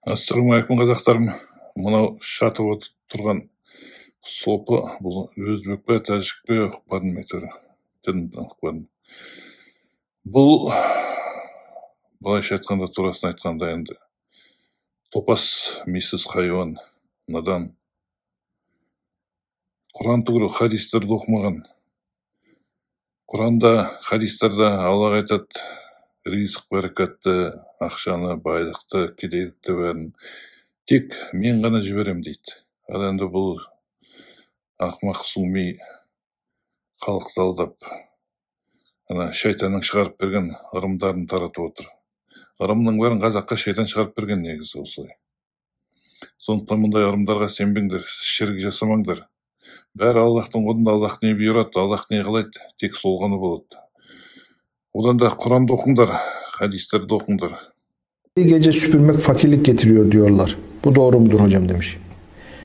Ассалаумағалейкум қазақтарым. Мынау шатып тұрған сопы бұл өзбек пе, тәжік пе ұқпадым әйтеуір. Тілін ұқпадым. Бұл былайша айтқанда, турасын айтқанда енді топас, мисыз хайуан, надан. Құран түгілі хадистерді оқымаған. Құранда, хадистерде Аллах айтады, ризық берекетті, ақшаны, байлықты, кедейлікті бәрін тек мен ғана жіберем дейді. Ал енді бұл ақмақ сұлми халықты алдап, шайтанның шығарып берген ырымдарын таратып отыр. Ырымның бәрін қазаққа шайтан шығарып берген негізі осылай. Сондықтан мұндай ырымдарға сенбеңдер, ширк жасамаңдар. Бәрі Аллахтың қолында, Аллах не бұйырады, Аллах не қылайды, тек сол ғана болады. Odan da Kur'an'da okunglar, hadislerde okunglar. Bir gece süpürmek fakirlik getiriyor diyorlar. Bu doğru mudur hocam demiş.